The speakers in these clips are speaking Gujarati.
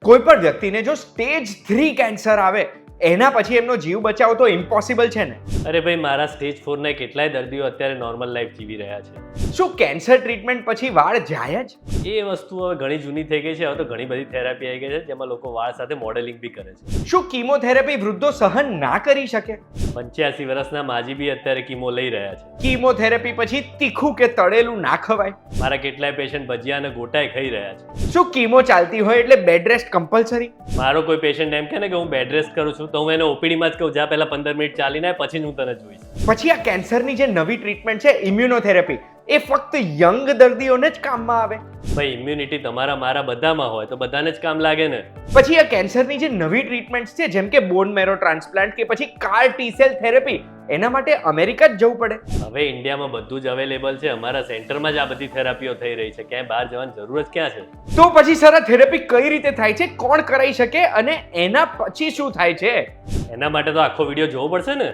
કોઈ પણ વ્યક્તિને જો સ્ટેજ 3 કેન્સર આવે એના પછી એમનો જીવ બચાવવો તો ઇમ્પોસિબલ છે ને. અરે ભાઈ, મારા સ્ટેજ 4 ના કેટલાય દર્દીઓ અત્યારે નોર્મલ લાઈફ જીવી રહ્યા છે. શું કેન્સર ટ્રીટમેન્ટ પછી વાળ જાય જ? એ વસ્તુ હવે ઘણી જૂની થઈ ગઈ છે. હવે તો ઘણી બધી થેરાપી આવી ગઈ છે જેમાં લોકો વાળ સાથે મોડેલિંગ બી કરે છે. શું કીમોથેરાપી વૃદ્ધો સહન ના કરી શકે? 85 વર્ષના માજી બી અત્યારે કીમો લઈ રહ્યા છે. કીમોથેરાપી પછી તીખું કે તળેલું ના ખવાય? મારા કેટલાય પેશન્ટ ભજીયા અને ગોટાય ખાઈ રહ્યા છે. શું કીમો ચાલતી હોય એટલે બેડ રેસ્ટ કમ્પલસરી? મારો કોઈ પેશન્ટ એમ કહે ને કે હું બેડ રેસ્ટ કરું છું તો હું એને ઓપીડીમાં જ કહું, જા પહેલા 15 મિનિટ ચાલીને પછી હું તને જોઈશ. પછી આ કેન્સરની જે નવી ટ્રીટમેન્ટ છે ઇમ્યુનોથેરાપી, એ ફક્ત યંગ દર્દીઓને જ કામમાં આવે? ભાઈ, ઇમ્યુનિટી તમારા મારા બધામાં હોય તો બધાને જ કામ લાગે ને. પછી આ કેન્સરની જે નવી ટ્રીટમેન્ટ છે જેમ કે બોન મેરો ટ્રાન્સપ્લાન્ટ કે પછી કાર ટી સેલ થેરેપી, એના માટે અમેરિકા જ જવું પડે? હવે ઇન્ડિયામાં બધું જ અવેલેબલ છે. અમારા સેન્ટરમાં જ આ બધી થેરાપીઓ થઈ રહી છે. ક્યાંય બહાર જવાની જરૂર જ ક્યાં છે? તો પછી સર આ થેરેપી કઈ રીતે થાય છે, કોણ કરાવી શકે અને એના પછી શું થાય છે? એના માટે તો આખો વિડીયો જોવો પડશે ને.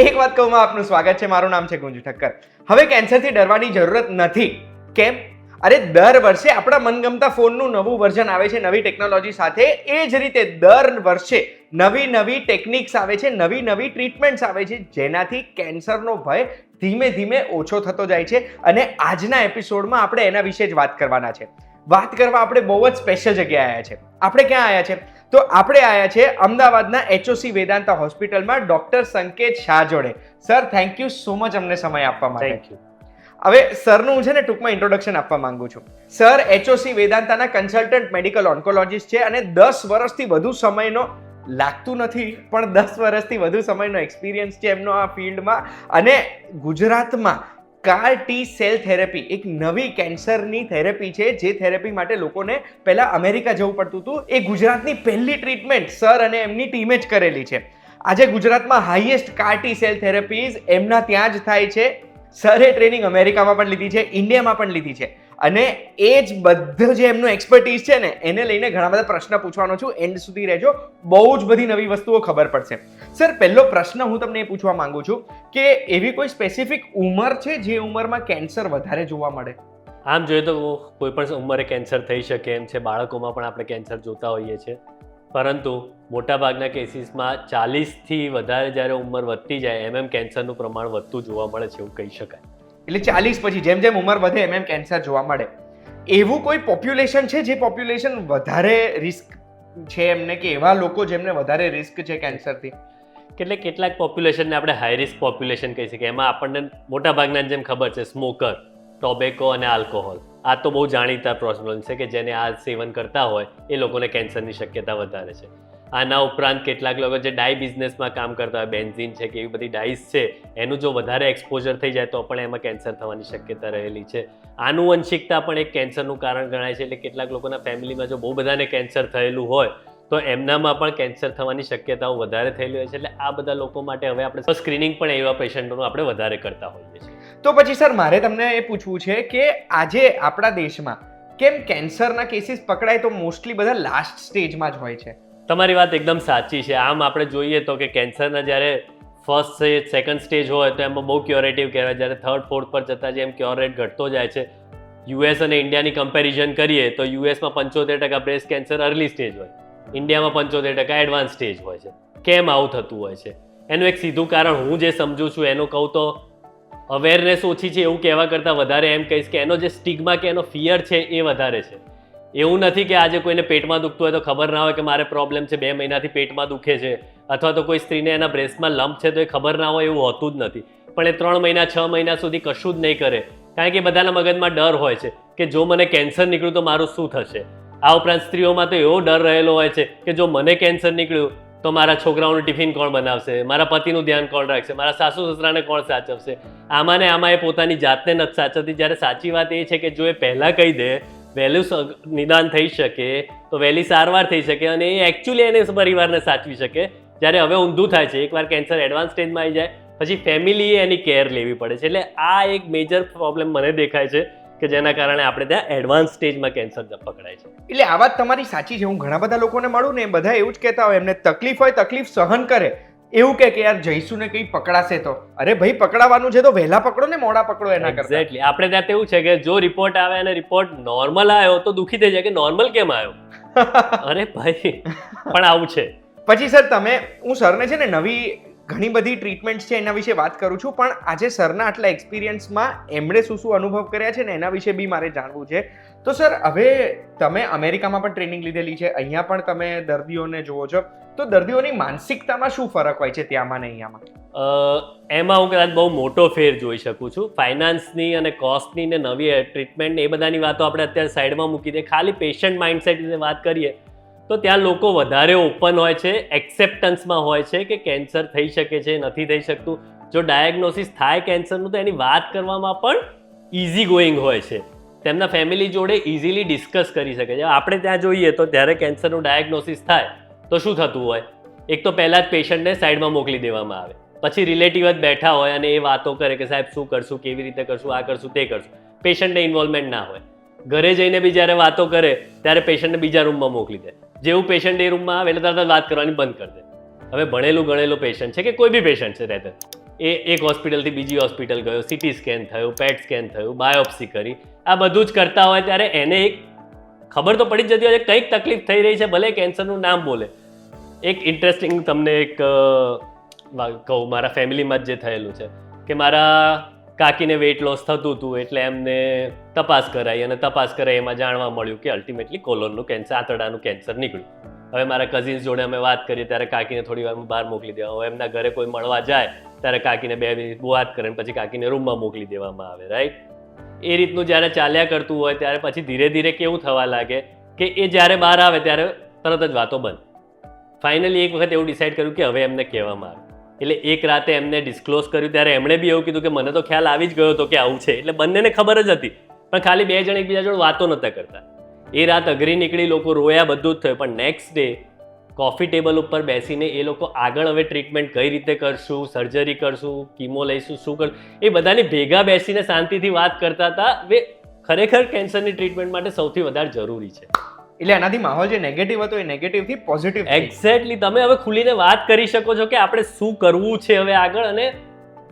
એક વાત કહું, આપનું સ્વાગત છે. મારું નામ છે ગુંજુ ઠક્કર. હવે કેન્સરથી ડરવાની જરૂરત નથી. કેમ? અરે દર વર્ષે આપણા મનગમતા ફોનનું નવું વર્ઝન આવે છે નવી ટેકનોલોજી સાથે. એ જ રીતે દર વર્ષે નવી નવી ટેકનિક્સ આવે છે, નવી નવી ટ્રીટમેન્ટ્સ આવે છે, જેનાથી કેન્સરનો ભય ધીમે ધીમે ઓછો થતો જાય છે. અને આજના એપિસોડમાં આપણે એના વિશે જ વાત કરવાના છે. વાત કરવા આપણે બહુ જ સ્પેશિયલ જગ્યાએ આવ્યા છે. આપણે ક્યાં આવ્યા છે? તો આપણે આવ્યા છે અમદાવાદના HOC વેદાંતા હોસ્પિટલમાં ડોક્ટર સંકેત શાહ જોડે. Sir, thank you so much અમને સમય આપવા માટે. Thank you. હવે સરનું હું છે ને ટૂંકમાં ઇન્ટ્રોડક્શન આપવા માંગુ છું. સર HOC વેદાંતાના કન્સલ્ટન્ટ મેડિકલ ઓન્કોલોજીસ્ટ છે અને 10 વર્ષથી વધુ સમયનો, લાગતું નથી પણ 10 વર્ષથી વધુ સમયનો એક્સપિરિયન્સ છે એમનો આ ફિલ્ડમાં. અને ગુજરાતમાં કાર ટી સેલ થેરેપી એક નવી કેન્સરની થેરેપી છે, જે થેરેપી માટે લોકોને પહેલા અમેરિકા જવું પડતું હતું. એ ગુજરાતની પહેલી ટ્રીટમેન્ટ સર અને એમની ટીમે જ કરેલી છે. આજે ગુજરાતમાં હાઈએસ્ટ કાર ટી સેલ થેરેપીઝ એમના ત્યાં જ થાય છે. સરે ટ્રેનિંગ અમેરિકામાં પણ લીધી છે, ઇન્ડિયામાં પણ લીધી છે. અને એ જ બધું જે એમનું એક્સપર્ટીઝ છે ને એને લઈને ઘણા બધા પ્રશ્ન પૂછવાનો છું. એન્ડ સુધી રહેજો, બહુ જ બધી નવી વસ્તુઓ ખબર પડશે. સર, પહેલો પ્રશ્ન હું તમને એ પૂછવા માંગુ છું કે એવી કોઈ સ્પેસિફિક ઉંમર છે જે ઉંમરમાં કેન્સર વધારે જોવા મળે? આમ જોઈએ તો કોઈ પણ ઉંમરે કેન્સર થઈ શકે એમ છે. બાળકોમાં પણ આપણે કેન્સર જોતા હોઈએ છીએ. પરંતુ મોટાભાગના કેસીસમાં 40થી વધારે જ્યારે ઉંમર વધતી જાય એમ કેન્સરનું પ્રમાણ વધતું જોવા મળે છે, એવું કહી શકાય. એટલે 40 પછી જેમ જેમ ઉંમર વધે એમ કેન્સર જોવા મળે. એવું કોઈ પોપ્યુલેશન છે જે પોપ્યુલેશન વધારે રિસ્ક છે એમને, કે એવા લોકો જેમને વધારે રિસ્ક છે કેન્સરથી? કેટલાક પોપ્યુલેશનને આપણે હાઈ રિસ્ક પોપ્યુલેશન કહી શકીએ. એમાં આપણને મોટાભાગના જેમ ખબર છે, સ્મોકર, ટોબેકો અને આલ્કોહોલ. આ તો બહુ જાણીતા પ્રોબ્લેમ છે કે જેને આ સેવન કરતા હોય એ લોકોને કેન્સરની શક્યતા વધારે છે. આના ઉપરાંત કેટલાક લોકો જે ડાઈ બિઝનેસમાં કામ કરતા હોય, બેન્ઝીન છે કે એવી બધી ડાઈસ છે, એનું જો વધારે એક્સપોઝર થઈ જાય તો પણ એમાં કેન્સર થવાની શક્યતા રહેલી છે. આનુવંશિકતા પણ એક કેન્સરનું કારણ ગણાય છે. એટલે કેટલાક લોકોના ફેમિલીમાં જો બહુ બધાને કેન્સર થયેલું હોય તો એમનામાં પણ કેન્સર થવાની શક્યતાઓ વધારે થયેલી હોય છે. એટલે આ બધા લોકો માટે હવે આપણે સ્ક્રીનિંગ પણ એવા પેશન્ટોનું આપણે વધારે કરતા હોઈએ છીએ. તો પછી સર, મારે તમને એ પૂછવું છે કે આજે આપણા દેશમાં કેમ કેન્સરના કેસીસ પકડાય તો મોસ્ટલી બધા લાસ્ટ સ્ટેજમાં જ હોય છે? તમારી વાત એકદમ સાચી છે. આમ આપણે જોઈએ તો કે કેન્સરના જ્યારે ફર્સ્ટ સ્ટેજ, સેકન્ડ સ્ટેજ હોય તો એમાં બહુ ક્યોરેટિવ કહેવાય. જ્યારે થર્ડ, ફોર્થ પર જતાં જેમ ક્યોર રેટ ઘટતો જાય છે. US અને ઇન્ડિયાની કમ્પેરિઝન કરીએ તો USમાં 75% બ્રેસ્ટ કેન્સર અર્લી સ્ટેજ હોય, ઇન્ડિયામાં 75% એડવાન્સ સ્ટેજ હોય છે. કેમ આવું થતું હોય છે? એનું એક સીધું કારણ હું જે સમજું છું એનું કહું તો અવેરનેસ ઓછી છે એવું કહેવા કરતાં વધારે એમ કહીશ કે એનો જે સ્ટિગ્મા કે એનો ફિયર છે એ વધારે છે. એવું નથી કે આજે કોઈને પેટમાં દુખતું હોય તો ખબર ના હોય કે મારે પ્રોબ્લેમ છે, 2 મહિનાથી પેટમાં દુખે છે, અથવા તો કોઈ સ્ત્રીને એના બ્રેસ્ટમાં લંપ છે તો એ ખબર ના હોય એવું હોતું જ નથી. પણ એ 3 મહિના 6 મહિના સુધી કશું જ નહીં કરે, કારણ કે બધાના મગજમાં ડર હોય છે કે જો મને કેન્સર નીકળ્યું તો મારું શું થશે. આ ઉપરાંત સ્ત્રીઓમાં તો એવો ડર રહેલો હોય છે કે જો મને કેન્સર નીકળ્યું તો મારા છોકરાઓનું ટિફિન કોણ બનાવશે, મારા પતિનું ધ્યાન કોણ રાખશે, મારા સાસુ સસરાને કોણ સાચવશે. આમાં ને આમાં એ પોતાની જાતને નથી સાચવતી. જ્યારે સાચી વાત એ છે કે જો એ પહેલાં કહી દે, વહેલું નિદાન થઈ શકે તો વહેલી સારવાર થઈ શકે અને એ એકચ્યુઅલી એને પરિવારને સાચવી શકે. જ્યારે હવે ઊંધું થાય છે, એકવાર કેન્સર એડવાન્સ સ્ટેજમાં આવી જાય પછી ફેમિલીએ એની કેર લેવી પડે છે. એટલે આ એક મેજર પ્રોબ્લેમ મને દેખાય છે કે જેના કારણે આપણે ત્યાં એડવાન્સ સ્ટેજમાં કેન્સર પકડાય છે. એટલે આ વાત તમારી સાચી છે. હું ઘણા બધા લોકોને મળું ને એ બધા એવું જ કહેતા હોય, એમને તકલીફ હોય, તકલીફ સહન કરે, એવું કે યાર જઈશું ને કંઈ પકડાશે તો અરે ભાઈ પકડાવાનું છે તો વહેલા પકડો ને મોડા પકડો એના કરતા. એક્ઝેક્ટલી આપણે ત્યાં તો એવું છે કે જો રિપોર્ટ આવે અને રિપોર્ટ નોર્મલ આવ્યો તો દુઃખી થઈ જાય કે નોર્મલ કેમ આવ્યો. અરે ભાઈ પણ આવું છે. પછી સર હું સરને છે ને નવી ઘણી બધી ટ્રીટમેન્ટ છે એના વિશે વાત કરું છું, પણ આજે સરના આટલા એક્સપિરિયન્સમાં એમણે શું અનુભવ કર્યા છે ને એના વિશે બી મારે જાણવું છે. તો સર હવે તમે અમેરિકામાં પણ ટ્રેનિંગ લીધેલી છે, અહીંયા પણ તમે દર્દીઓને જુઓ છો, તો દર્દીઓની માનસિકતામાં શું ફરક હોય છે ત્યાંમાં ને અહીંયામાં? એમાં હું કદાચ બહુ મોટો ફેર જોઈ શકું છું. ફાઇનાન્સની અને કોસ્ટની ને નવી ટ્રીટમેન્ટ એ બધાની વાતો આપણે અત્યારે સાઈડમાં મૂકી દઈએ, ખાલી પેશન્ટ માઇન્ડસેટ વિશે વાત કરીએ તો ત્યાં લોકો વધારે ઓપન હોય છે, એક્સેપ્ટન્સમાં હોય છે કે કેન્સર થઈ શકે છે, નથી થઈ શકતું. જો ડાયગ્નોસિસ થાય કેન્સરનું તો એની વાત કરવામાં પણ ઇઝી ગોઈંગ હોય છે, તેમના ફેમિલી જોડે ઇઝીલી ડિસ્કસ કરી શકે છે. આપણે ત્યાં જોઈએ તો ત્યારે કેન્સરનું ડાયગ્નોસિસ થાય તો શું થતું હોય, એક તો પહેલાં જ પેશન્ટને સાઈડમાં મોકલી દેવામાં આવે, પછી રિલેટિવ જ બેઠા હોય અને એ વાતો કરે કે સાહેબ શું કરશું, કેવી રીતે કરશું, આ કરશું તે કરશું. પેશન્ટને ઇન્વોલ્વમેન્ટ ના હોય. ઘરે જઈને બી જ્યારે વાતો કરે ત્યારે પેશન્ટને બીજા રૂમમાં મોકલી દે. જેવું પેશન્ટ એ રૂમમાં આવે એટલે તરત જ વાત કરવાની બંધ કરી દે. હવે ભણેલું ગણેલું પેશન્ટ છે કે કોઈ બી પેશન્ટ છે રહેતા, એ એક હોસ્પિટલથી બીજી હોસ્પિટલ ગયો, સિટી સ્કેન થયું, પેટ સ્કેન થયું, બાયોપ્સી કરી, આ બધું જ કરતા હોય ત્યારે એને એક ખબર તો પડી જ જતી હોય કંઈક તકલીફ થઈ રહી છે, ભલે કેન્સરનું નામ બોલે. એક ઇન્ટરેસ્ટિંગ તમને એક કહું, મારા ફેમિલીમાં જ જે થયેલું છે કે મારા કાકીને વેઇટ લોસ થતું હતું એટલે એમને તપાસ કરાવી અને તપાસ કરાવી એમાં જાણવા મળ્યું કે અલ્ટિમેટલી કોલોનનું કેન્સર, આંતરડાનું કેન્સર નીકળ્યું. હવે મારા કઝિન્સ જોડે અમે વાત કરીએ ત્યારે કાકીને થોડી વારમાં બહાર મોકલી દેવા. હવે એમના ઘરે કોઈ મળવા જાય ત્યારે કાકીને 2 મિનિટ વાત કરે પછી કાકીને રૂમમાં મોકલી દેવામાં આવે, રાઈટ? એ રીતનું જ્યારે ચાલ્યા કરતું હોય ત્યારે પછી ધીરે ધીરે કેવું થવા લાગે કે એ જ્યારે બહાર આવે ત્યારે તરત જ વાતો બંધ. ફાઇનલી એક વખત એવું ડિસાઇડ કર્યું કે હવે એમને કહેવામાં આવે. એટલે એક રાતે એમને ડિસ્ક્લોઝ કર્યું ત્યારે એમણે બી એવું કીધું કે મને તો ખ્યાલ આવી જ ગયો હતો કે આવું છે, એટલે બંનેને ખબર જ હતી, પણ ખાલી 2 જણ એકબીજા જોડે વાતો નહોતા કરતા. એ રાત અઘરી નીકળી, લોકો રોયા, બધું જ થયું. પણ નેક્સ્ટ ડે કોફી ટેબલ ઉપર બેસીને એ લોકો આગળ હવે ટ્રીટમેન્ટ કઈ રીતે કરશું, સર્જરી કરશું, કીમો લઈશું, શું કરશું, એ બધાની ભેગા બેસીને શાંતિથી વાત કરતા હતા. હવે ખરેખર કેન્સરની ટ્રીટમેન્ટ માટે સૌથી વધારે જરૂરી છે. એટલે એનાથી માહોલ જે નેગેટિવ હતો એ નેગેટિવથી પોઝિટિવ. એક્ઝેક્ટલી. તમે હવે ખુલીને વાત કરી શકો છો કે આપણે શું કરવું છે હવે આગળ. અને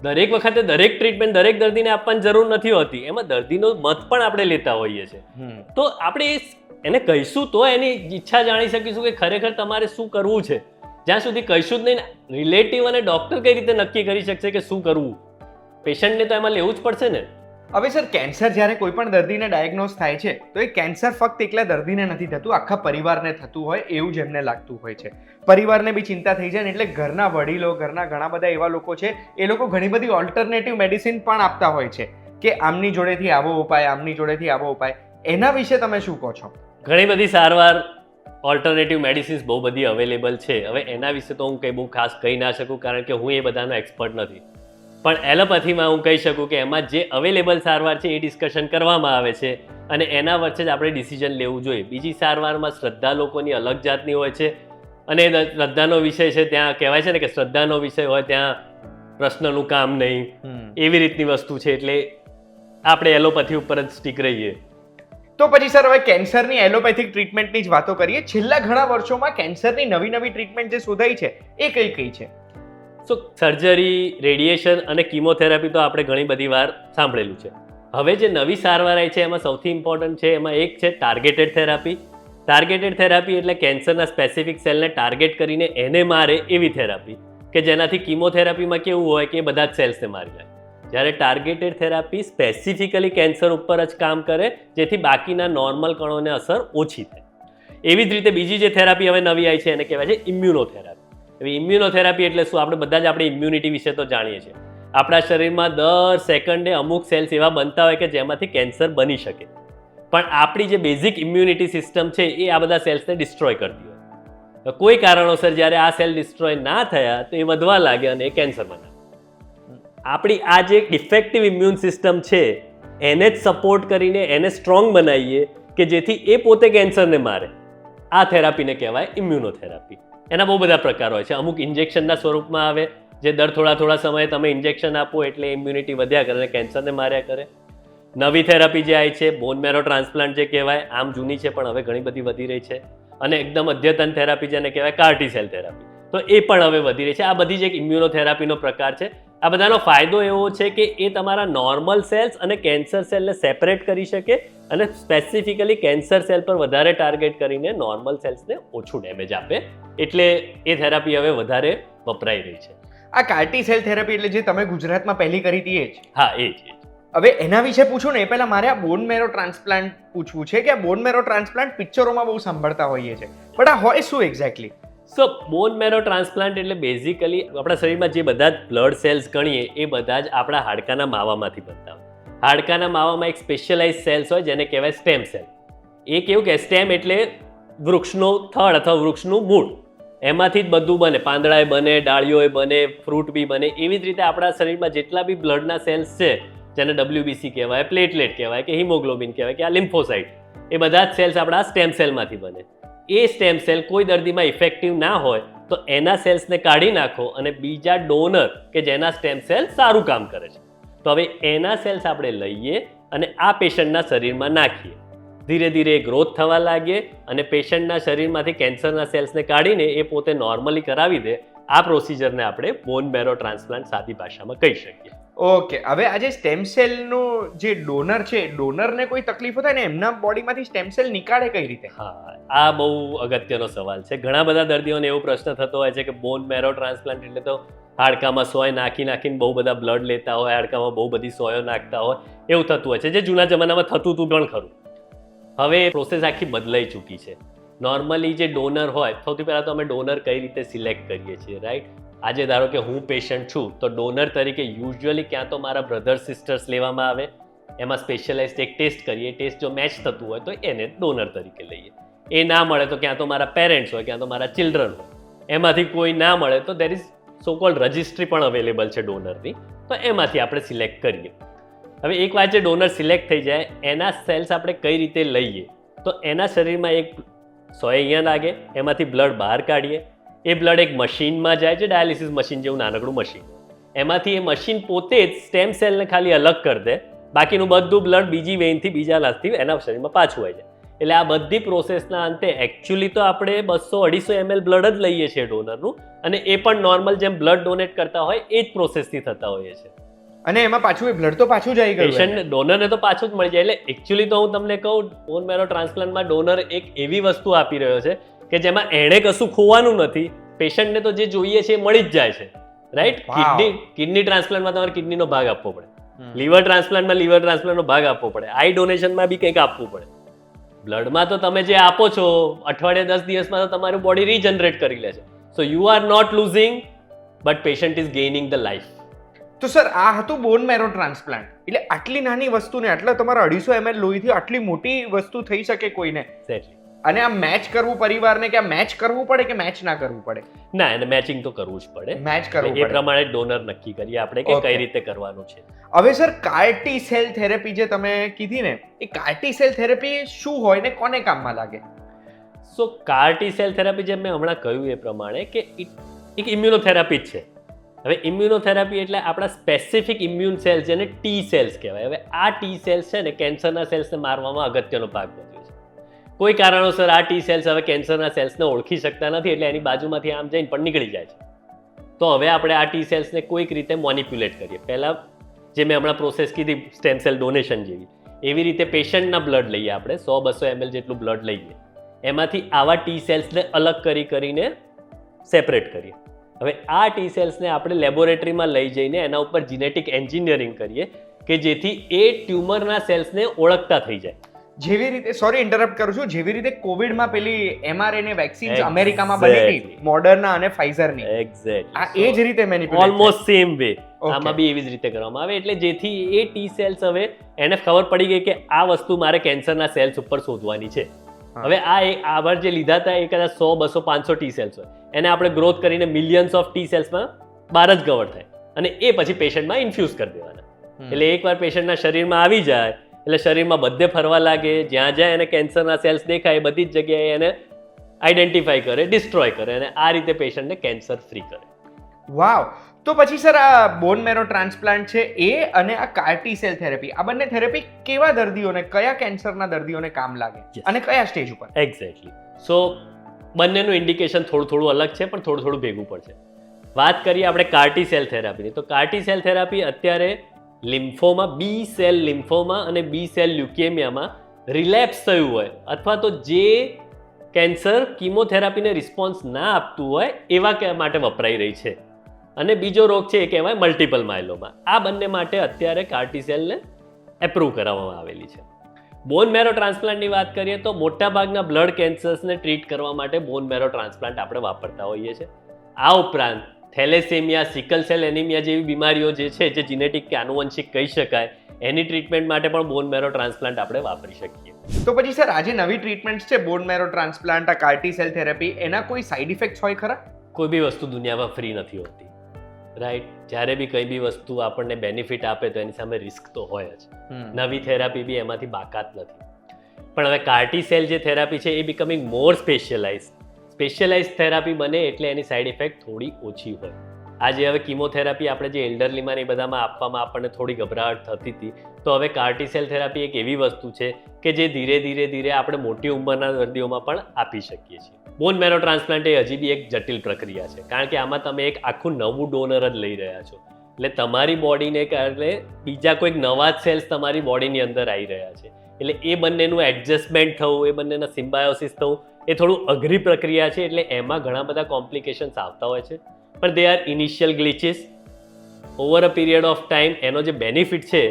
દરેક વખતે દરેક ટ્રીટમેન્ટ દરેક દર્દીને આપવાની જરૂર નથી હોતી, એમાં દર્દીનો મત પણ આપણે લેતા હોઈએ છીએ. તો આપણે એને કહીશું તો એની ઈચ્છા જાણી શકીશું કે ખરેખર તમારે શું કરવું છે. જ્યાં સુધી કહીશું જ નહીં, રિલેટિવ અને ડૉક્ટર કઈ રીતે નક્કી કરી શકશે કે શું કરવું? પેશન્ટને તો એમાં લેવું જ પડશે ને. હવે સર કેન્સર જ્યારે કોઈ પણ દર્દીને ડાયગ્નોઝ થાય છે તો એ કેન્સર ફક્ત એકલા દર્દીને નથી થતું, આખા પરિવારને થતું હોય એવું જ એમને લાગતું હોય છે. પરિવારને બી ચિંતા થઈ જાય ને એટલે ઘરના વડીલો, ઘરના ઘણા બધા એવા લોકો છે એ લોકો ઘણી બધી ઓલ્ટરનેટિવ મેડિસિન પણ આપતા હોય છે કે આમની જોડેથી આવો ઉપાય, આમની જોડેથી આવો ઉપાય. એના વિશે તમે શું કહો છો? ઘણી બધી સારવાર ઓલ્ટરનેટિવ મેડિસિન્સ બહુ બધી અવેલેબલ છે. હવે એના વિશે તો હું કંઈ બહુ ખાસ કહી ના શકું કારણ કે હું એ બધાનો એક્સપર્ટ નથી. પણ એલોપેથીમાં હું કહી શકું કે એમાં જે અવેલેબલ સારવાર છે એ ડિસ્કશન કરવામાં આવે છે અને એના વચ્ચે જ આપણે ડિસિઝન લેવું જોઈએ. બીજી સારવારમાં શ્રદ્ધા લોકોની અલગ જાતની હોય છે અને શ્રદ્ધાનો વિષય છે, ત્યાં કહેવાય છે ને કે શ્રદ્ધાનો વિષય હોય ત્યાં પ્રશ્નનું કામ નહીં, એવી રીતની વસ્તુ છે. એટલે આપણે એલોપેથી ઉપર જ સ્ટીક રહીએ. તો પછી સર હવે કેન્સરની એલોપેથિક ટ્રીટમેન્ટની જ વાતો કરીએ. છેલ્લા ઘણા વર્ષોમાં કેન્સરની નવી નવી ટ્રીટમેન્ટ જે શોધાઈ છે એ કઈ કઈ છે? સો સર્જરી, રેડિયેશન અને કીમોથેરાપી તો આપણે ઘણી બધી વાર સાંભળેલું છે. હવે જે નવી સારવાર આવી છે એમાં સૌથી ઇમ્પોર્ટન્ટ છે, એમાં એક છે ટાર્ગેટેડ થેરાપી. ટાર્ગેટેડ થેરાપી એટલે કેન્સરના સ્પેસિફિક સેલને ટાર્ગેટ કરીને એને મારે એવી થેરાપી કે જેનાથી કીમોથેરાપીમાં કેવું હોય કે એ બધા જ સેલ્સને મારી લે. જ્યારે ટાર્ગેટેડ થેરાપી સ્પેસિફિકલી કેન્સર ઉપર જ કામ કરે જેથી બાકીના નોર્મલ કણોને અસર ઓછી થાય. એવી જ રીતે બીજી જે થેરાપી હવે નવી આવી છે એને કહેવાય છે ઇમ્યુનોથેરાપી. હવે ઇમ્યુનોથેરાપી એટલે શું? આપણે બધા જ આપણી ઇમ્યુનિટી વિશે તો જાણીએ છીએ. આપણા શરીરમાં દર સેકન્ડે અમુક સેલ્સ એવા બનતા હોય કે જેમાંથી કેન્સર બની શકે, પણ આપણી જે બેઝિક ઇમ્યુનિટી સિસ્ટમ છે એ આ બધા સેલ્સને ડિસ્ટ્રોય કરતી હોય. કોઈ કારણોસર જ્યારે આ સેલ ડિસ્ટ્રોય ના થયા તો એ વધવા લાગે અને એ કેન્સર બનાવે. આપણી આ જે ઇફેક્ટિવ ઇમ્યુન સિસ્ટમ છે એને જ સપોર્ટ કરીને એને સ્ટ્રોંગ બનાવીએ કે જેથી એ પોતે કેન્સરને મારે. આ થેરાપીને કહેવાય ઇમ્યુનોથેરાપી. એના બહુ બધા પ્રકાર હોય છે. અમુક ઇન્જેક્શનના સ્વરૂપમાં આવે જે દર થોડા સમયે તમે ઇન્જેક્શન આપો એટલે ઇમ્યુનિટી વધ્યા કરે અને કેન્સરને માર્યા કરે. નવી થેરાપી જે આવી છે બોન મેરો ટ્રાન્સપ્લાન્ટ જે કહેવાય, આમ જૂની છે પણ હવે ઘણી બધી વધી રહી છે. અને એકદમ અદ્યતન થેરાપી જેને કહેવાય કાર્ટી સેલ થેરાપી. તો એ પણ હવે વધી રહી છે. આ બધી જ એક ઇમ્યુનોથેરાપીનો પ્રકાર છે. આ બધાનો ફાયદો એવો છે કે એ તમારા નોર્મલ સેલ્સ અને કેન્સર સેલને સેપરેટ કરી શકે અને સ્પેસિફિકલી કેન્સર સેલ પર વધારે ટાર્ગેટ કરીને નોર્મલ સેલ્સને ઓછું ડેમેજ આપે. એટલે એ થેરાપી હવે વધારે વપરાઈ રહી છે. આ કાર્ટી સેલ થેરાપી એટલે જે તમે ગુજરાતમાં પહેલી કરી હતી એ જ? હા, એ જ. હવે એના વિશે પૂછું ને એ પહેલા મારે આ બોન મેરો ટ્રાન્સપ્લાન્ટ પૂછવું છે કે આ બોન મેરો ટ્રાન્સપ્લાન્ટ પિક્ચરોમાં બહુ સાંભળતા હોઈએ છે, બટ આ હોય શું એક્ઝેક્ટલી? સો બોન મેરો ટ્રાન્સપ્લાન્ટ એટલે બેઝિકલી આપણા શરીરમાં જે બધા જ બ્લડ સેલ્સ ગણીએ એ બધા જ આપણા હાડકાના માવામાંથી બનતા હોય. હાડકાના માવામાં એક સ્પેશિયલાઇઝ સેલ્સ હોય જેને કહેવાય સ્ટેમ સેલ. એ કેવું કે સ્ટેમ એટલે વૃક્ષનો થડ અથવા વૃક્ષનું મૂળ, એમાંથી જ બધું બને. પાંદડાએ બને, ડાળીઓએ બને, ફ્રૂટ બી બને. એવી જ રીતે આપણા શરીરમાં જેટલા બી બ્લડના સેલ્સ છે જેને WBC કહેવાય, પ્લેટલેટ કહેવાય કે હિમોગ્લોબિન કહેવાય કે આ લિમ્ફોસાઇટ, એ બધા જ સેલ્સ આપણા સ્ટેમ સેલમાંથી બને. એ સ્ટેમ સેલ કોઈ દર્દીમાં ઇફેક્ટિવ ના હોય તો એના સેલ્સને કાઢી નાખો અને બીજા ડોનર કે જેના સ્ટેમ સેલ સારું કામ કરે છે, તો હવે એના સેલ્સ આપણે લઈએ અને આ પેશન્ટના શરીરમાં નાખીએ. ધીરે ધીરે ગ્રોથ થવા લાગે અને પેશન્ટના શરીરમાંથી કેન્સરના સેલ્સને કાઢીને એ પોતે નોર્મલી કરાવી દે. આ પ્રોસિજરને આપણે બોન મેરો ટ્રાન્સપ્લાન્ટ સાદી ભાષામાં કહી શકીએ. ઓકે, હવે આ જે સ્ટેમ સેલનું જે ડોનર છે, ડોનરને કોઈ તકલીફો થાય ને એમના બોડીમાંથી સ્ટેમ સેલ નીકાળે કઈ રીતે? હા, આ બહુ અગત્યનો સવાલ છે. ઘણા બધા દર્દીઓને એવો પ્રશ્ન થતો હોય છે કે બોન મેરો ટ્રાન્સપ્લાન્ટ એટલે તો હાડકામાં સોય નાખીને બહુ બધા બ્લડ લેતા હોય, હાડકામાં બહુ બધી સોયો નાખતા હોય, એવું થતું હોય છે, જે જૂના જમાનામાં થતું હતું પણ ખરું. હવે પ્રોસેસ આખી બદલાઈ ચૂકી છે. નોર્મલી જે ડોનર હોય, સૌથી પહેલાં તો અમે ડોનર કઈ રીતે સિલેક્ટ કરીએ છીએ, રાઈટ? આજે ધારો કે હું પેશન્ટ છું તો ડોનર તરીકે યુઝ્યુઅલી ક્યાં તો મારા બ્રધર સિસ્ટર્સ લેવામાં આવે, એમાં સ્પેશિયલાઇઝડ એક ટેસ્ટ કરીએ. ટેસ્ટ જો મેચ થતું હોય તો એને ડોનર તરીકે લઈએ. એ ના મળે તો ક્યાં તો મારા પેરેન્ટ્સ હોય, ક્યાં તો મારા ચિલ્ડ્રન હોય. એમાંથી કોઈ ના મળે તો there is so cold registry પણ અવેલેબલ છે ડોનરની, તો એમાંથી આપણે સિલેક્ટ કરીએ. હવે એક વાર જે ડોનર સિલેક્ટ થઈ જાય, એના સેલ્સ આપણે કઈ રીતે લઈએ? તો એના શરીરમાં એક સોય અહીંયા લાગે, એમાંથી બ્લડ બહાર કાઢીએ. એ બ્લડ એક મશીનમાં જાય છે, ડાયાલિસિસ મશીન જેવું નાનકડું મશીન. એમાંથી એ મશીન પોતે જ સ્ટેમ સેલને ખાલી અલગ કરી દે, બાકીનું બધું બ્લડ બીજી વેઇનથી બીજા લાસ્ટથી એના શરીરમાં પાછું આવી જાય. એટલે આ બધી પ્રોસેસના અંતે એકચ્યુઅલી તો આપણે 200-250 ml બ્લડ જ લઈએ છીએ ડોનરનું, અને એ પણ નોર્મલ જેમ બ્લડ ડોનેટ કરતા હોય એ જ પ્રોસેસથી થતા હોઈએ છીએ. અને એમાં પાછું એ બ્લડ તો પાછું જ આવી ગયું, પેશન્ટને ડોનરને તો પાછું જ મળી જાય. એટલે એકચ્યુઅલી તો હું તમને કહું, બોન મેરો ટ્રાન્સપ્લાન્ટમાં ડોનર એક એવી વસ્તુ આપી રહ્યો છે કે જેમાં એણે કશું ખોવાનું નથી. પેશન્ટને તો જે જોઈએ છે એ મળી જ જાય છે, રાઈટ? કિડની ટ્રાન્સપ્લાન્ટમાં તમારે કિડનીનો ભાગ આપવો પડે, લીવર ટ્રાન્સપ્લાન્ટમાં લીવર ટ્રાન્સપ્લાન્ટનો ભાગ આપવો પડે, આઈ ડોનેશનમાં બી કંઈક આપવું પડે. બ્લડમાં તો તમે જે આપો છો અઠવાડિયે 10 દિવસમાં તો તમારું બોડી રીજનરેટ કરી લે છે. So you are not losing but patient is gaining the life. તો સર આ હતું બોન મેરો ટ્રાન્સપ્લાન્ટ. એટલે આટલી નાની વસ્તુને, આટલા તમારા 250 ml લોહીથી આટલી મોટી વસ્તુ થઈ શકે કોઈને? અને આ મેચ કરવું પરિવારને, કે આ મેચ કરવું પડે કે મેચ ના કરવું પડે? ના, એને મેચિંગ તો કરવું જ પડે. મેચ કરવું એ પ્રમાણે ડોનર નક્કી કરીએ આપણે કે કઈ રીતે કરવાનું છે. હવે સર, કાર્ટી સેલ થેરેપી જે તમે કીધી ને, એ કાર્ટી સેલ થેરેપી શું હોય ને કોને કામમાં લાગે? સો કાર્ટી સેલ થેરાપી જેમ મેં હમણાં કહ્યું એ પ્રમાણે કે એક ઇમ્યુનોથેરાપી જ છે. હવે ઇમ્યુનોથેરાપી એટલે આપણા સ્પેસિફિક ઇમ્યુન સેલ્સ જેને ટી સેલ્સ કહેવાય. હવે આ ટી સેલ્સ છે ને કેન્સરના સેલ્સને મારવામાં અગત્યનો ભાગ ભજવે છે. કોઈ કારણોસર આ ટી સેલ્સ હવે કેન્સરના સેલ્સને ઓળખી શકતા નથી, એટલે એની બાજુમાંથી આમ જઈને પણ નીકળી જાય છે. તો હવે આપણે આ ટી સેલ્સને કોઈક રીતે મોનિપ્યુલેટ કરીએ. પહેલાં જે મેં હમણાં પ્રોસેસ કીધી સ્ટેમ સેલ ડોનેશન જેવી, એવી રીતે પેશન્ટના બ્લડ લઈએ આપણે, 100-200 ml જેટલું બ્લડ લઈએ. એમાંથી આવા ટી સેલ્સને અલગ કરીને સેપરેટ કરીએ. હવે આ ટી સેલ્સને આપણે લેબોરેટરીમાં લઈ જઈને એના ઉપર જીનેટિક એન્જિનિયરિંગ કરીએ કે જેથી એ ટ્યુમરના સેલ્સને ઓળખતા થઈ જાય. જેવી રીતે, સોરી ઇન્ટરપ્ટ કરું છું, જેવી રીતે કોવિડમાં પેલી mRNA વેક્સિન્સ અમેરિકામાં બની હતી, મોડર્ના અને ફાઇઝરની, એક્ઝેક્ટલી આ એ જ રીતે મેનિપ્યુલેટ, ઓલમોસ્ટ સેમ વે આમાં બી એવી જ રીતે કરવામાં આવે. એટલે જેથી એ ટી સેલ્સ હવે એને ખબર પડી ગઈ કે આ વસ્તુ મારે કેન્સરના સેલ્સ ઉપર શોધવાની છે. હવે આ જે લીધા હતા એ કદાચ 100, 200, 500 ટી સેલ્સ હોય, એને આપણે ગ્રોથ કરીને મિલિયન્સ ઓફ ટી સેલ્સમાં બહાર જ કવર થાય અને એ પછી પેશન્ટમાં ઇન્ફ્યુઝ કરી દેવાના. એટલે એકવાર પેશન્ટના શરીરમાં આવી જાય એટલે શરીરમાં બધે ફરવા લાગે, જ્યાં જ્યાં એને કેન્સરના સેલ્સ દેખાય એ બધી જ જગ્યાએ એને આઈડેન્ટિફાઈ કરે, ડિસ્ટ્રોય કરે અને આ રીતે પેશન્ટને કેન્સર ફ્રી કરે. વાવ! તો પછી સર, આ બોન મેરો ટ્રાન્સપ્લાન્ટ છે એ અને આ કાર્ટી સેલ થેરેપી, આ બંને થેરેપી કેવા દર્દીઓને, કયા કેન્સરના દર્દીઓને કામ લાગે અને કયા સ્ટેજ ઉપર? એક્ઝેક્ટલી. સો બંનેનું ઇન્ડિકેશન થોડું અલગ છે પણ થોડું ભેગું પડશે. વાત કરીએ આપણે કાર્ટી સેલ થેરાપીની, તો કાર્ટી સેલ થેરાપી અત્યારે લિમ્ફોમા, બી સેલ લિમ્ફોમા અને બી સેલ લ્યુકેમિયામાં રિલેપ્સ થયું હોય અથવા તો જે કેન્સર કીમોથેરાપીને રિસ્પોન્સ ના આપતું હોય એવા માટે વપરાઈ રહી છે. અને બીજો રોગ છે એ કહેવાય મલ્ટિપલ માયલોમા. આ બંને માટે અત્યારે કાર્ટી સેલને એપ્રૂવ કરાવવામાં આવેલી છે. બોન મેરો ટ્રાન્સપ્લાન્ટની વાત કરીએ તો મોટાભાગના બ્લડ કેન્સર્સને ટ્રીટ કરવા માટે બોન મેરો ટ્રાન્સપ્લાન્ટ આપણે વાપરતા હોઈએ છીએ. આ ઉપરાંત થેલેસેમિયા, સિકલ સેલ એનિમિયા જેવી બીમારીઓ જે છે, જે જીનેટિક કે આનુવંશિક કહી શકાય, એની ટ્રીટમેન્ટ માટે પણ બોન મેરો ટ્રાન્સપ્લાન્ટ આપણે વાપરી શકીએ. તો પછી સર આજે નવી ટ્રીટમેન્ટ છે બોન મેરો ટ્રાન્સપ્લાન્ટ, આ કાર્ટી સેલ થેરાપી, એના કોઈ સાઇડ ઇફેક્ટ્સ હોય ખરા? કોઈ બી વસ્તુ દુનિયામાં ફ્રી નથી હોતી, રાઈટ? જ્યારે બી કઈ બી વસ્તુ આપણને બેનિફિટ આપે તો એની સામે રિસ્ક તો હોય જ. નવી થેરાપી બી એમાંથી બાકાત નથી. પણ હવે કાર્ટી સેલ જે થેરાપી છે એ બિકમિંગ મોર સ્પેશિયલાઇઝ થેરાપી બને એટલે એની સાઇડ ઇફેક્ટ થોડી ઓછી હોય. આજે હવે કીમોથેરાપી આપણે જે એલ્ડરલીમાં એ બધામાં આપવામાં આપણને થોડી ગભરાટ થતી હતી, તો હવે કાર્ટી સેલ થેરાપી એક એવી વસ્તુ છે કે જે ધીરે આપણે મોટી ઉંમરના દર્દીઓમાં પણ આપી શકીએ છીએ. બોન મેરો ટ્રાન્સપ્લાન્ટ એ હજી બી એક જટિલ પ્રક્રિયા છે, કારણ કે આમાં તમે એક આખું નવું ડોનર જ લઈ રહ્યા છો. એટલે તમારી બોડીને કારણે બીજા કોઈક નવા જ સેલ્સ તમારી બોડીની અંદર આવી રહ્યા છે. એટલે એ બંનેનું એડજસ્ટમેન્ટ થવું, એ બંનેના સિમ્બાયોસિસ થવું એ થોડું અઘરી પ્રક્રિયા છે. એટલે એમાં ઘણા બધા કોમ્પ્લિકેશન્સ આવતા હોય છે, પણ they are initial glitches. Over a period of time એનો જે બેનિફિટ છે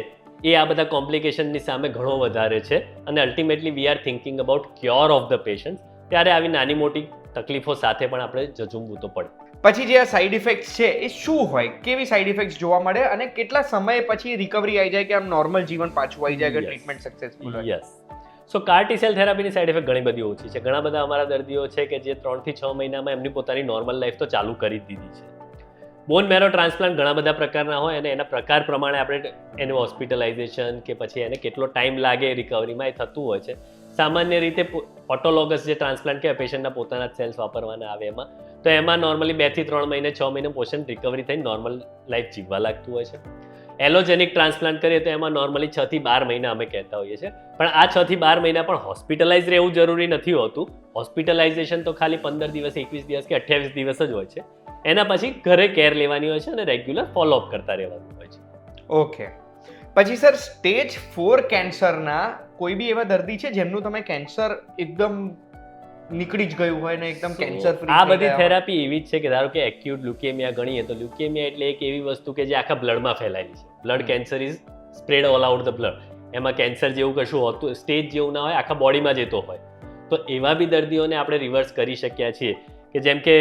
એ આ બધા કોમ્પ્લિકેશનની સામે ઘણો વધારે છે. અને ultimately we are thinking about cure of the patient. ત્યારે આવી નાની મોટી તકલીફો સાથે પણ આપણે ઝઝૂમવું તો પડે. પછી જે આ સાઇડ ઇફેક્ટ્સ છે એ શું હોય, કેવી સાઇડ ઇફેક્ટ્સ જોવા મળે અને કેટલા સમય પછી રિકવરી આવી જાય કે આમ નોર્મલ જીવન પાછું આવી જાય કે ટ્રીટમેન્ટ સક્સેસફુલ હોય? યસ. સો કાર્ટી સેલ થેરાપીની સાઇડ ઇફેક્ટ ઘણી બધી ઓછી છે. ઘણા બધા અમારા દર્દીઓ છે કે જે 3 થી 6 મહિનામાં એમની પોતાની નોર્મલ લાઈફ તો ચાલુ કરી દીધી છે. બોન મેરો ટ્રાન્સપ્લાન્ટ ઘણા બધા પ્રકારના હોય અને એના પ્રકાર પ્રમાણે આપણે એનું હોસ્પિટલાઇઝેશન કે પછી એને કેટલો ટાઈમ લાગે રિકવરીમાં એ થતું હોય છે. સામાન્ય રીતે ઓટોલોગસ જે ટ્રાન્સપ્લાન્ટ કહેવાય, પેશન્ટના પોતાના જ સેલ્સ વાપરવાના આવે એમાં, તો એમાં નોર્મલી 2 થી 3 મહિને 6 મહિને પેશન્ટ રિકવરી થઈને નોર્મલ લાઈફ જીવવા લાગતું હોય છે. એલોજેનિક ટ્રાન્સપ્લાન્ટ કરીએ તો એમાં નોર્મલી 6 થી 12 મહિના અમે કહેતા હોઈએ છીએ. પણ આ 6 થી 12 મહિના પણ હોસ્પિટલાઇઝ રહેવું જરૂરી નથી હોતું. હોસ્પિટલાઇઝેશન તો ખાલી 15 દિવસ, 21 દિવસ કે 28 દિવસ જ હોય છે. એના પછી ઘરે કેર લેવાની હોય છે અને રેગ્યુલર ફોલોઅપ કરતા રહેવાનું હોય છે. ઓકે. પછી સર સ્ટેજ 4 કેન્સરના કોઈ બી એવા દર્દી છે જેમનું તમે કેન્સર એકદમ નીકળી જ ગયું હોય ને એકદમ કેન્સર ફ્રી? આ બધી થેરાપી એવી જ છે કે ધારો કે એક્યુટ લ્યુકેમિયા ગણીએ તો લ્યુકેમિયા એટલે એક એવી વસ્તુ કે જે આખા બ્લડમાં ફેલાયેલી છે. Blood cancer is spread all out the blood. એમાં કેન્સર જેવું કશું હોતું, સ્ટેજ જેવું ના હોય, આખા બોડીમાં જતો હોય. તો એવા બી દર્દીઓને આપણે રિવર્સ કરી શક્યા છીએ. કે જેમ કે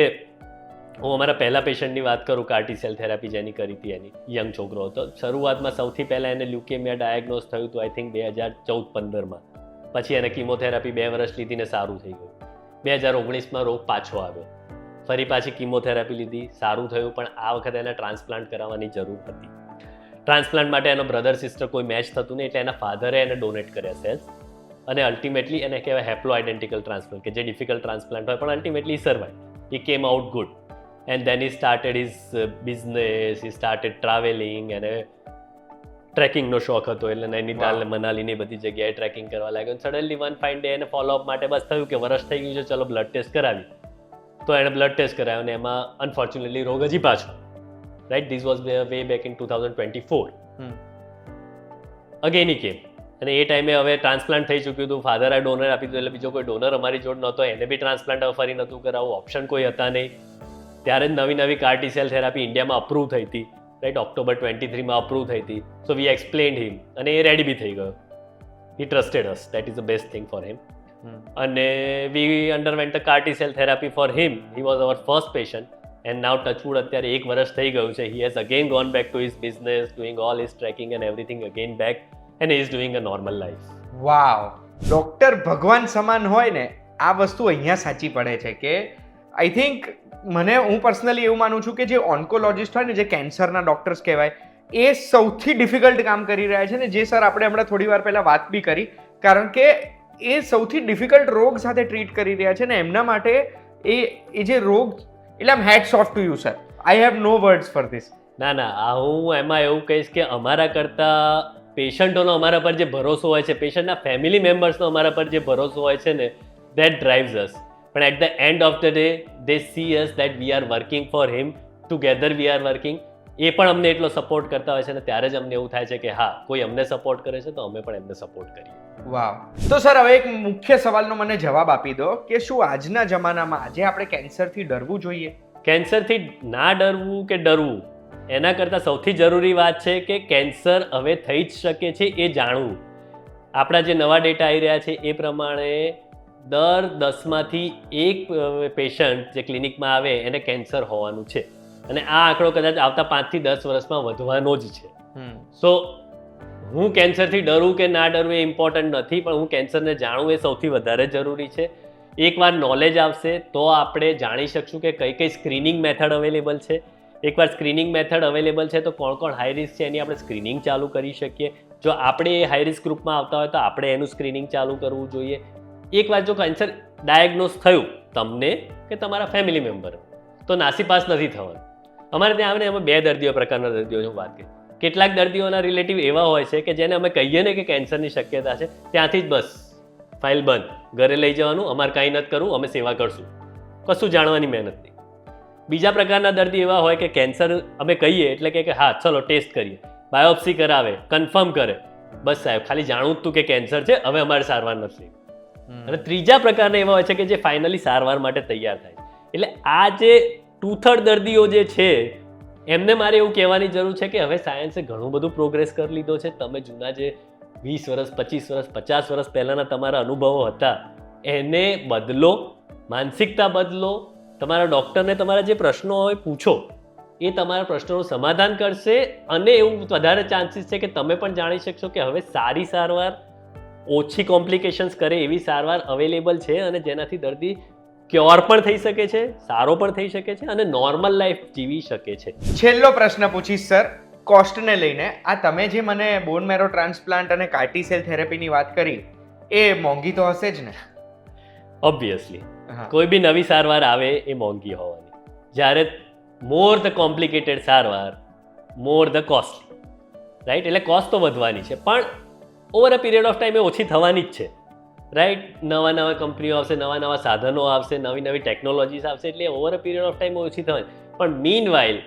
હું અમારા પહેલા પેશન્ટની વાત કરું, કાર્ટી સેલ થેરાપી જેની કરી હતી, એની યંગ છોકરો હતો. શરૂઆતમાં સૌથી પહેલાં એને લ્યુકેમિયા ડાયગ્નોઝ થયું હતું આઈ થિંક 2014-15માં. પછી એને કીમોથેરાપી 2 વર્ષ લીધી ને સારું થઈ ગયું. 2019માં રોગ પાછો આવ્યો, ફરી પાછી કીમોથેરાપી લીધી, સારું થયું. પણ આ વખતે એને ટ્રાન્સપ્લાન્ટ કરાવવાની જરૂર હતી. ટ્રાન્સપ્લાન્ટ માટે એનો બ્રધર સિસ્ટર કોઈ મેચ થતું નહીં, એટલે એના ફાધરે એને ડોનેટ કર્યા સેલ્સ. અને અલ્ટિમેટલી એને કહેવાય હેપ્લો આઇડેન્ટિકલ ટ્રાન્સપ્લાન્ટ, કે જે ડિફિકલ્ટ ટ્રાન્સપ્લાન્ટ હોય પણ ultimately survive. He came out good and then he started his business, he started travelling. અને ટ્રેકિંગનો શોખ હતો એટલે નૈનીતાલ, મનાલીની બધી જગ્યાએ ટ્રેકિંગ કરવા લાગ્યો. સડનલી વન ફાઇન ડે એને ફોલોઅપ માટે બસ થયું કે વર્ષ થઈ ગયું છે, ચલો બ્લડ ટેસ્ટ કરાવી. તો એણે બ્લડ ટેસ્ટ કરાવ્યો અને એમાં અનફોર્ચ્યુનેટલી રોગ હજી પાછો, right? This was way back in 2024. Again he came. અને એ ટાઈમે હવે ટ્રાન્સપ્લાન્ટ થઈ ચૂક્યું હતું, ફાધરે ડોનર આપી દીધું, એટલે બીજો કોઈ ડોનર અમારી જોડ નહોતો, એને બી ટ્રાન્સપ્લાન્ટ હવે ફરી નહોતું કરાવવું, ઓપ્શન કોઈ હતા નહીં. ત્યારે જ નવી કાર્ટી સેલ થેરાપી ઇન્ડિયામાં અપ્રૂવ થઈ હતી, રાઈટ? ઓક્ટોબર 23માં અપ્રૂવ થઈ હતી. સો વી એક્સપ્લેન્ડ હિમ અને એ રેડી બી થઈ ગયો. He trusted us, that is the best thing for him. અને we underwent the CAR T cell therapy for him. He was our first patient and now touch wood અત્યારે 1 વર્ષ થઈ ગયું છે. He has again gone back to his business, doing all his trekking and everything again back and he is doing a normal life. Wow! Doctor ભગવાન સમાન હોય ને, આ વસ્તુ અહીંયા સાચી પડે છે કે આઈ થિંક હું પર્સનલી એવું માનું છું કે જે ઓન્કોલોજિસ્ટ હોય ને, જે કેન્સરના ડોક્ટર્સ કહેવાય, એ સૌથી ડિફિકલ્ટ કામ કરી રહ્યા છે ને. જે સર આપણે હમણાં થોડી વાર પહેલાં વાત બી કરી, કારણ કે એ સૌથી ડિફિકલ્ટ રોગ સાથે ટ્રીટ કરી રહ્યા છે ને. એમના માટે એ જે રોગ, એટલે આમ hats off to you sir. I have no words for this. ના, હું એમાં એવું કહીશ કે અમારા કરતાં પેશન્ટોનો અમારા પર જે ભરોસો હોય છે, પેશન્ટના ફેમિલી મેમ્બર્સનો અમારા પર જે ભરોસો હોય છે ને, દેટ ડ્રાઈવ્સ અસ. પણ at the end of the day they see us that we are working for him, together we are working. એ પણ અમને એટલો સપોર્ટ કરતા હોય છે અને ત્યારે જ અમને એવું થાય છે કે હા, કોઈ અમને સપોર્ટ કરે છે તો અમે પણ એમને સપોર્ટ કરીએ. વાવ. તો સર, હવે એક મુખ્ય સવાલનો મને જવાબ આપી દો કે શું આજના જમાનામાં આજે આપણે કેન્સરથી ડરવું જોઈએ? કેન્સરથી ના ડરવું કે ડરવું, એના કરતાં સૌથી જરૂરી વાત છે કે કેન્સર હવે થઈ જ શકે છે એ જાણવું. આપણા જે નવા ડેટા આવી રહ્યા છે એ પ્રમાણે દર 10માંથી 1 પેશન્ટ જે ક્લિનિકમાં આવે એને કેન્સર હોવાનું છે અને આ આંકડો કદાચ આવતા 5 થી 10 વર્ષમાં વધવાનો જ છે. સો હું કેન્સરથી ડરું કે ના ડરવું એ ઇમ્પોર્ટન્ટ નથી, પણ હું કેન્સરને જાણવું એ સૌથી વધારે જરૂરી છે. એકવાર નોલેજ આવશે તો આપણે જાણી શકશું કે કઈ કઈ સ્ક્રીનિંગ મેથડ અવેલેબલ છે. એકવાર સ્ક્રીનિંગ મેથડ અવેલેબલ છે તો કોણ કોણ હાઈ રિસ્ક છે એની આપણે સ્ક્રીનિંગ ચાલુ કરી શકીએ. જો આપણે એ હાઈ રિસ્ક ગ્રુપમાં આવતા હોય તો આપણે એનું સ્ક્રીનિંગ ચાલુ કરવું જોઈએ. એકવાર જો કેન્સર ડાયગ્નોઝ થયું તમને કે તમારા ફેમિલી મેમ્બર, તો નાસીપાસ નથી થવાનું. અમારે ત્યાં આવીને અમે 2 દર્દીઓ પ્રકારના દર્દીઓની વાત કરીએ. કેટલાક દર્દીઓના રિલેટિવ એવા હોય છે કે જેને અમે કહીએ ને કે કેન્સરની શક્યતા છે, ત્યાંથી જ બસ ફાઇલ બંધ, ઘરે લઈ જવાનું, અમારે કાંઈ નથી કરવું, અમે સેવા કરશું, કશું જાણવાની મહેનત નહીં. બીજા પ્રકારના દર્દી એવા હોય કે કેન્સર અમે કહીએ એટલે કે હા ચલો ટેસ્ટ કરીએ, બાયોપ્સી કરાવે, કન્ફર્મ કરે, બસ સાહેબ ખાલી જાણવું જ તું કે કેન્સર છે, હવે અમારે સારવાર નથી. અને ત્રીજા પ્રકારના એવા હોય છે કે જે ફાઇનલી સારવાર માટે તૈયાર થાય. એટલે આ જે 2/3 દર્દીઓ જે છે એમને મારે એવું કહેવાની જરૂર છે કે હવે સાયન્સે ઘણું બધું પ્રોગ્રેસ કરી લીધો છે. તમે જૂના જે 20 વર્ષ 25 વર્ષ 50 વર્ષ પહેલાંના તમારા અનુભવો હતા એને બદલો, માનસિકતા બદલો, તમારા ડૉક્ટરને તમારા જે પ્રશ્નો હોય પૂછો, એ તમારા પ્રશ્નોનું સમાધાન કરશે અને એવું વધારે ચાન્સીસ છે કે તમે પણ જાણી શકશો કે હવે સારી સારવાર, ઓછી કોમ્પ્લિકેશન્સ કરે એવી સારવાર અવેલેબલ છે અને જેનાથી દર્દી ક્યોર પણ થઈ શકે છે, સારો પણ થઈ શકે છે અને નોર્મલ લાઈફ જીવી શકે છે. છેલ્લો પ્રશ્ન પૂછીશ સર, કોસ્ટને લઈને. આ તમે જે મને બોન મેરો ટ્રાન્સપ્લાન્ટ અને કાર્ટી સેલ થેરેપીની વાત કરી એ મોંઘી તો હશે જ ને? ઓબ્વિયસલી કોઈ બી નવી સારવાર આવે એ મોંઘી હોવાની. જ્યારે મોર ધ કોમ્પ્લિકેટેડ સારવાર, મોર ધ કોસ્ટલી, રાઈટ? એટલે કોસ્ટ તો વધવાની છે પણ over a period of time એ ઓછી થવાની જ છે, રાઈટ? નવા કંપનીઓ આવશે, નવા સાધનો આવશે, નવી ટેકનોલોજીસ આવશે, એટલે over a period of time ઓછી થવાની. પણ મીન વાઇલ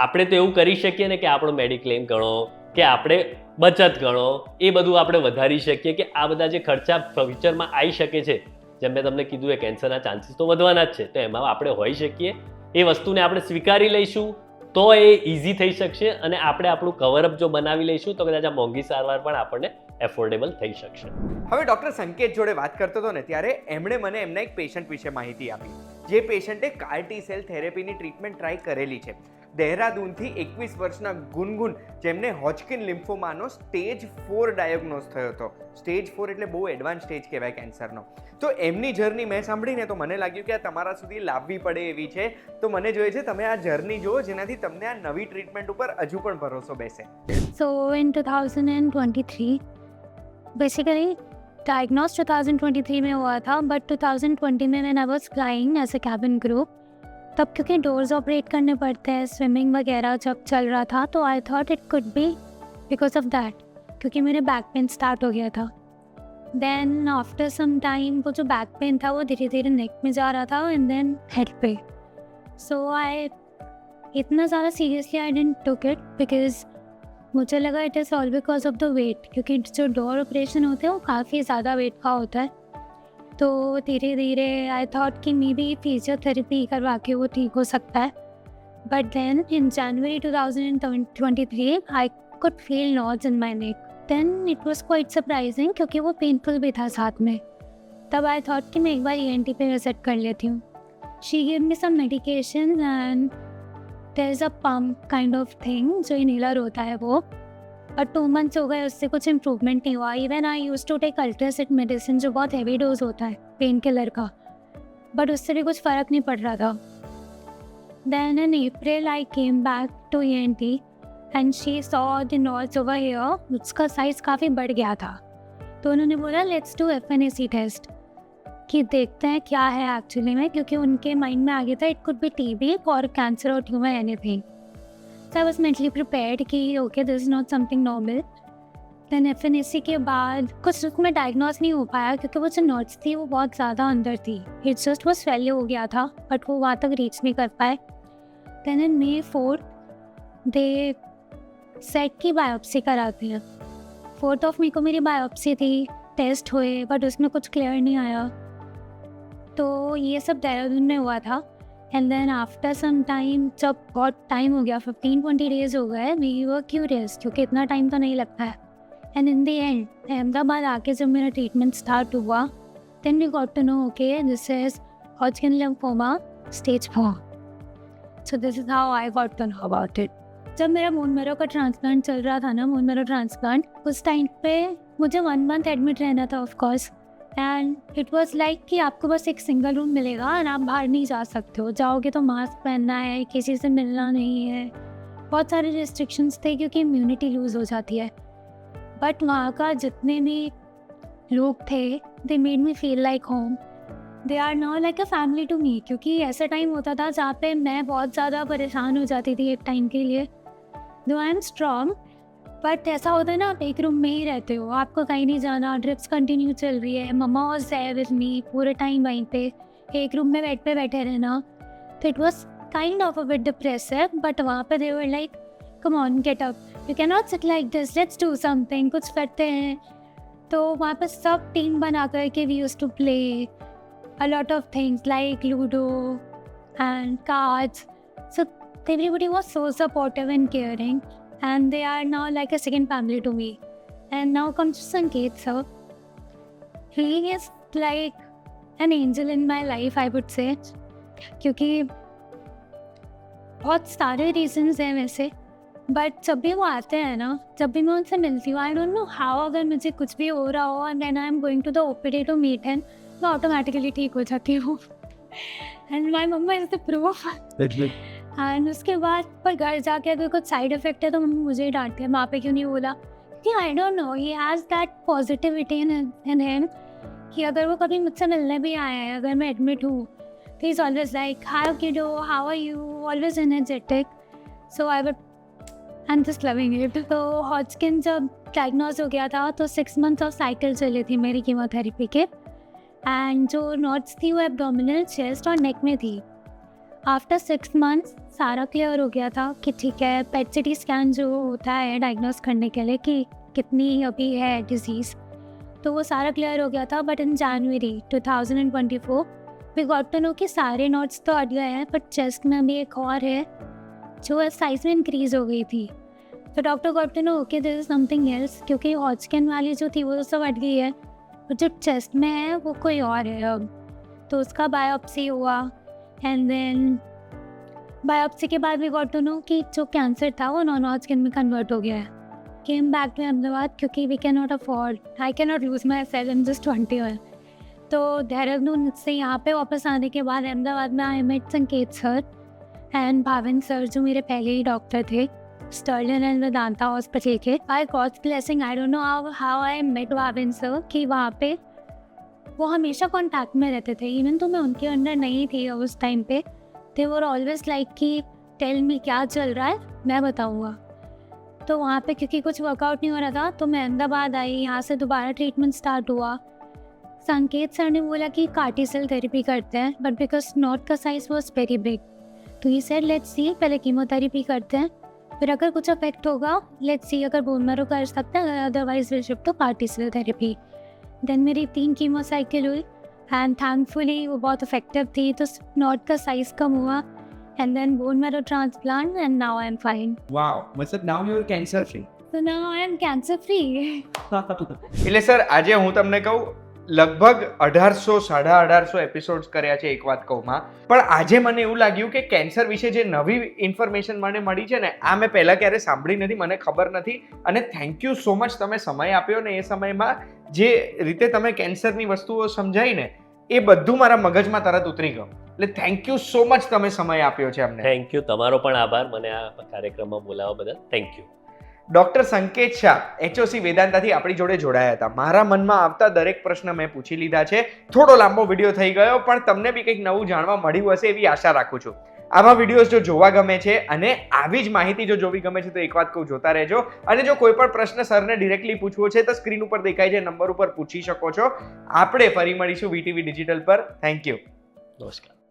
આપણે તો એવું કરી શકીએ ને કે આપણો મેડિક્લેમ ગણો કે આપણે બચત ગણો, એ બધું આપણે વધારી શકીએ કે આ બધા જે ખર્ચા ફ્યુચરમાં આવી શકે છે, જેમ મેં તમને કીધું એ કેન્સરના ચાન્સીસ તો વધવાના જ છે, તો એમાં આપણે હોઈ શકીએ. એ વસ્તુને આપણે સ્વીકારી લઈશું તો એ ઇઝી થઈ શકશે અને આપણે આપણું કવરઅપ જો બનાવી લઈશું તો કદાચ આ મોંઘી સારવાર પણ આપણને એફોર્ડેબલ થઈ શકશે. હવે ડૉક્ટર સંકેત જોડે વાત કરતો હતો ને ત્યારે એમણે મને એમના એક પેશન્ટ વિશે માહિતી આપી. જે પેશન્ટે કાર્ટી સેલ થેરેપીની ટ્રીટમેન્ટ ટ્રાય કરેલી છે. દહેરાદૂનથી 21 વર્ષના ગુનગુન, જેમને હોજકિન લિમ્ફોમાનો સ્ટેજ 4 ડાયગ્નોઝ થયો હતો. સ્ટેજ 4 એટલે બહુ એડવાન્સ સ્ટેજ કહેવાય કેન્સરનો. તો એમની જર્ની મેં સાંભળીને તો મને લાગ્યું કે આ તમારા સુધી લાવવી પડે એવી છે. તો મને જોઈએ છે તમે આ જર્ની જુઓ જેનાથી તમને આ નવી ટ્રીટમેન્ટ ઉપર હજુ પણ ભરોસો બેસે. So in 2023, basically diagnosed 2023 में हुआ था, but 2020 में when I was flying as a cabin crew, तब क्योंकि डोर्स ऑपरेट करने पड़ते हैं, स्विमिंग वगैरह जब चल रहा था, तो I thought it could be because of that, क्योंकि मेरे बैक पेन स्टार्ट हो गया था. देन आफ्टर सम टाइम वो जो बैक पेन था वो धीरे धीरे नेक में जा रहा था एंड देन हेड पे. सो आई इतना ज़्यादा seriously I didn't took it because मुझे लगा it is all because of the weight, क्योंकि जो डोर ऑपरेशन होते हैं वो काफ़ी ज़्यादा वेट का होता है. तो धीरे धीरे आई थॉट कि मे बी फिजियोथेरेपी करवा के वो ठीक हो सकता है. But then in January 2023 I could feel knots in my neck. Then it was quite surprising क्योंकि वो पेनफुल भी था साथ में. तब आई थॉट कि मैं एक बार ENT पे विजिट कर लेती हूँ. She give me some medication and there is a pump kind of thing जो इनहेलर होता है वो. और 2 months हो गए, उससे कुछ इम्प्रूवमेंट नहीं हुआ. Even I use to take Ultracid medicine जो बहुत हैवी डोज होता है पेन किलर का, बट उससे भी कुछ फ़र्क नहीं पड़ रहा था. Then in April I came back to ENT and she saw the knots over here, उसका साइज़ काफ़ी बढ़ गया था. तो उन्होंने बोला लेट्स डू FNAC टेस्ट कि देखते हैं क्या है एक्चुअली में, क्योंकि उनके माइंड में आ गया था इट कुड बी TB और कैंसर और tumour anything. So I was mentally prepared कि okay, this is not something normal. Then FNAC के बाद कुछ उसमें डायग्नोस नहीं हो पाया क्योंकि वो जो नोट्स थी वो बहुत ज़्यादा अंदर थी. इट्स जस्ट वो स्वेल हो गया था बट वो वहाँ तक रीच नहीं कर पाए. Then in May 4 they set की बायोप्सी कराती है. 4 May को मेरी बायोप्सी थी, टेस्ट हुए बट उसमें कुछ क्लियर नहीं आया. तो ये सब देहरादून में हुआ था. And then after some time, जब बहुत टाइम हो गया, 15-20 डेज हो गए, वी वर क्यूरियस क्योंकि इतना टाइम तो नहीं लगता है. And in the end Ahmedabad आके जब मेरा ट्रीटमेंट स्टार्ट हुआ, then we got to know okay this is Hodgkin lymphoma stage 4. So this is how I got to know about it. जब मेरा बोन मैरो का ट्रांसप्लांट चल रहा था ना, बोन मैरो ट्रांसप्लांट, उस टाइम पे मुझे 1 month एडमिट रहना था of course. And it was like कि आपको बस एक सिंगल रूम मिलेगा और आप बाहर नहीं जा सकते हो. जाओगे तो मास्क पहनना है, किसी से मिलना नहीं है. बहुत सारे रिस्ट्रिक्शंस थे क्योंकि इम्यूनिटी लूज़ हो जाती है. बट वहाँ का जितने भी लोग थे, they made me feel like home. They are now like a family to me. क्योंकि ऐसा टाइम होता था जहाँ पे मैं बहुत ज़्यादा परेशान हो जाती थी एक टाइम के लिए. दो आई एम स्ट्रॉन्ग बट ऐसा होता है ना, आप एक रूम में ही रहते हो, आपको कहीं नहीं जाना, ड्रिप्स कंटिन्यू चल रही है, मम्मा वाज देयर विद मी पूरे टाइम वहीं पे, एक रूम में बेड पे बैठे रहना. तो it was kind of a bit depressive. But वहाँ पे they were like come on get up, you can not sit like this, let's do something, कुछ करते हैं. तो वहाँ पे सब टीम बना कर के we used to play a lot of things like ludo and cards. So everybody was so supportive and caring. And they are now like a second family to me. And now comes Sanket sir. He is like an angel in my life, I would say. क्योंकि बहुत सारे रीजंस हैं वैसे, बट जब भी वो आते हैं ना, जब भी मैं उनसे मिलती हूँ, आई डोंट नो हाउ, अगर मुझे कुछ भी हो रहा हो and then I am going to the OPD to meet him, मैं ऑटोमेटिकली ठीक हो जाती हूँ. And my mamma is the proof. And उसके बाद पर घर जाके अगर कुछ साइड इफेक्ट है तो मम्मी मुझे ही डांटती है, वहाँ पे क्यों नहीं बोला. कि आई don't no, he has that positivity in him कि अगर वो कभी मुझसे मिलने भी आए हैं, अगर मैं एडमिट हूँ, तो is always like how kiddo, how are you, always energetic. So I am just loving it. तो हॉजकिन जब डायग्नोज हो गया था तो 6 months ऑफ साइकिल चली थी मेरी कीमोथेरेपी के. एंड जो नोट्स थी वो एब्डोमिनल, चेस्ट और नेक में थी. आफ्टर 6 months सारा क्लियर हो गया था कि ठीक है, पेट सिटी स्कैन जो होता है डायग्नोस करने के लिए कि कितनी अभी है डिजीज़, तो वो सारा क्लियर हो गया था. But in January 2024 we got to know कि सारे नोट्स तो हट गए हैं, बट चेस्ट में अभी एक और है जो साइज में इंक्रीज़ हो गई थी. तो doctor got to know okay this is something else, क्योंकि हॉजकिन वाली जो थी वो तो सब हट गई है, बट जो चेस्ट में है वो कोई और है अब. तो उसका बायोप्सी हुआ. एंड देन बायोप्सी के बाद वी गॉट टू नो कि जो कैंसर था वो नॉन हॉजकिन में कन्वर्ट हो गया है. केम बैक टू अहमदाबाद क्योंकि we can not afford, I can not lose myself, I am just 21. तो देहरादून से यहाँ पे वापस आने के बाद अहमदाबाद में आई मेट संकेत सर एंड भाविन सर जो मेरे पहले ही डॉक्टर थे स्टर्लिन एंड वेदांता हॉस्पिटल के. I got blessing, I don't know how I met Bhavin sir कि वहाँ पे वो हमेशा कॉन्टैक्ट में रहते थे. इवन तो मैं उनके अंडर नहीं थी उस टाइम पे, दे वर ऑलवेज लाइक कि टेल मी क्या चल रहा है, मैं बताऊँगा. तो वहाँ पे क्योंकि कुछ वर्कआउट नहीं हो रहा था तो मैं अहमदाबाद आई, यहाँ से दोबारा ट्रीटमेंट स्टार्ट हुआ. संकेत सर ने बोला कि कार्टी सेल थेरेपी करते हैं, बट बिकॉज नोट का साइज वॉज वेरी बिग, तो ही सेड लेट्स सी, पहले कीमोथेरेपी करते हैं, फिर अगर कुछ अफेक्ट होगा लेट्स सी, अगर बोन मैरो कर सकते हैं, otherwise will shift to CAR T cell therapy. Then मेरी 3 कीमो साइकिल हुई एंड थैंकफुली वो बहुत इफेक्टिव थी, तो नोट का साइज कम हुआ. And then bone marrow transplant and now I'm fine. Wow, मतलब now you're cancer free. So now I am cancer free. એટલે સર આજે હું તમને કહું લગભગ 1800-1850 એપિસોડ્સ કર્યા છે એક વાત કહુંમાં, પણ આજે મને એવું લાગ્યું કે કેન્સર વિશે જે નવી ઇન્ફોર્મેશન મને મળી છે ને આ મેં પહેલાં ક્યારે સાંભળી નથી, મને ખબર નથી. અને થેન્ક યુ સો મચ, તમે સમય આપ્યો ને એ સમયમાં જે રીતે તમે કેન્સરની વસ્તુઓ સમજાવી ને એ બધું મારા મગજમાં તરત ઉતરી ગયું. એટલે થેન્ક યુ સો મચ, તમે સમય આપ્યો છે અમને. થેન્ક યુ, તમારો પણ આભાર મને આ કાર્યક્રમમાં બોલાવવા બદલ. Thank you. ડૉક્ટર સંકેત શાહ HOC વેદાંતાથી આપણી જોડે જોડાયા હતા. મારા મનમાં આવતા દરેક પ્રશ્ન મેં પૂછી લીધા છે. થોડો લાંબો વિડીયો થઈ ગયો, પણ તમને બી કંઈક નવું જાણવા મળ્યું હશે એવી આશા રાખું છું. આવા વિડીયોઝ જો જોવા ગમે છે અને આવી જ માહિતી જો જોવી ગમે છે તો એક વાત કહું, જોતા રહેજો. અને જો કોઈ પણ પ્રશ્ન સરને ડિરેક્ટલી પૂછવો છે તો સ્ક્રીન ઉપર દેખાય છે નંબર ઉપર પૂછી શકો છો. આપણે ફરી મળીશું વીટીવી ડિજિટલ પર. Thank you. નમસ્કાર.